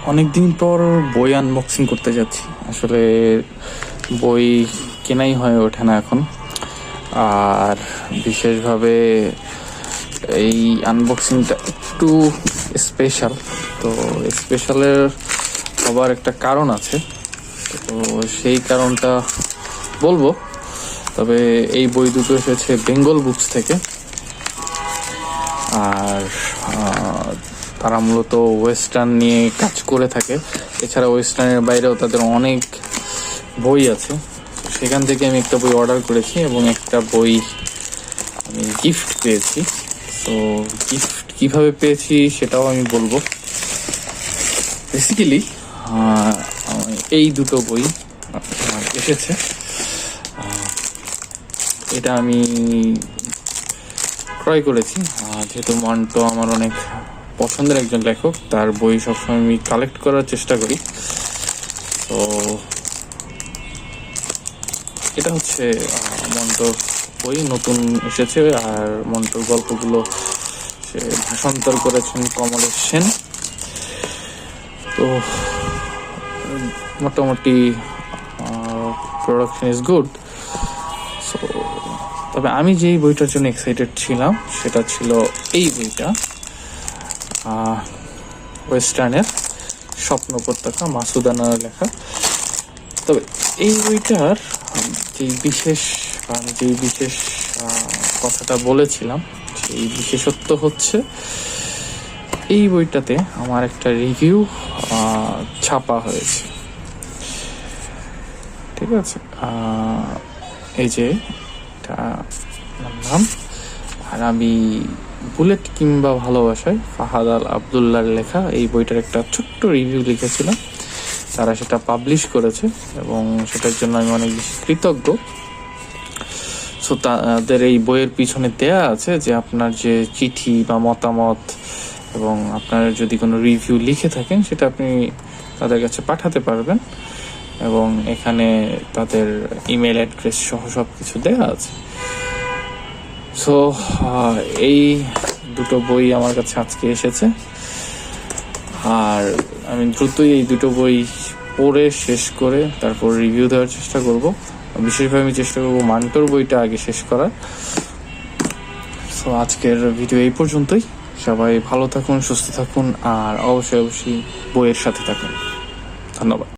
অনেকদিন পর বই আনবক্সিং করতে যাচ্ছি। আসলে বই কেনাই হয়ে ওঠে না এখন, আর বিশেষভাবে এই আনবক্সিংটা একটু স্পেশাল। তো স্পেশালের আবার একটা কারণ আছে, তো সেই কারণটা বলবো। তবে এই বই দুটো এসেছে বেঙ্গল বুকস থেকে, আর তারা মূলত ওয়েস্টার্ন নিয়ে কাজ করে থাকে। এছাড়া ওয়েস্টার্নের বাইরেও তাদের অনেক বই আছে। সেখান থেকে আমি একটা বই অর্ডার করেছি এবং একটা বই আমি গিফট পেয়েছি। তো গিফট কিভাবে পেয়েছি সেটাও আমি বলবো। বেসিক্যালি এই দুটো বই এসেছে। এটা আমি ক্রয় করেছি, যেহেতু মন্টো আমার অনেক পছন্দের একজন লেখক, তার বই সবসময় আমি কালেক্ট করার চেষ্টা করি। তো এটা হচ্ছে মন্টোর বই, নতুন এসেছে। আর মন্টোর গল্পগুলো সে ভাষান্তর করেছেন কমলেশ সেন। তো মোটামুটি প্রোডাকশন ইজ গুড। সো তবে আমি যেই বইটার জন্য এক্সাইটেড ছিলাম সেটা ছিল এই বইটা, ওয়েস্টার্নের স্বপ্ন উপত্যকা, মাসুদ আনার লেখা। তবে এই বইটার আমি যেই বিশেষ কথাটা বলেছিলাম, সেই বিশেষত্ব হচ্ছে এই বইটাতে আমার একটা রিভিউ ছাপা হয়েছে। ঠিক আছে, এই যে এটা নাম। আর আমি বুলেট কিংবা ভালোবাসায় ফাহাদ আল আবদুল্লার লেখা এই বইটার একটা ছোট্ট রিভিউ লিখেছিলাম। তারা সেটা পাবলিশ করেছে এবং সেটার জন্য আমি অনেক বেশি কৃতজ্ঞ। সো তাদের এই বইয়ের পিছনে দেয়া আছে যে আপনার যে চিঠি বা মতামত এবং আপনার যদি কোনো রিভিউ লিখে থাকেন সেটা আপনি তাদের কাছে পাঠাতে পারবেন, এবং এখানে তাদের ইমেল অ্যাড্রেস সহ সব কিছু দেওয়া আছে। সো এই দুটো বই আমার কাছে আজকে এসেছে, আর আমি দ্রুতই এই দুটো বই পড়ে শেষ করে তারপর রিভিউ দেওয়ার চেষ্টা করব। বিশেষভাবে আমি চেষ্টা করব মান্টোর বইটা আগে শেষ করার। সো আজকের ভিডিও এই পর্যন্তই। সবাই ভালো থাকুন, সুস্থ থাকুন, আর অবশ্যই বইয়ের সাথে থাকুন। ধন্যবাদ।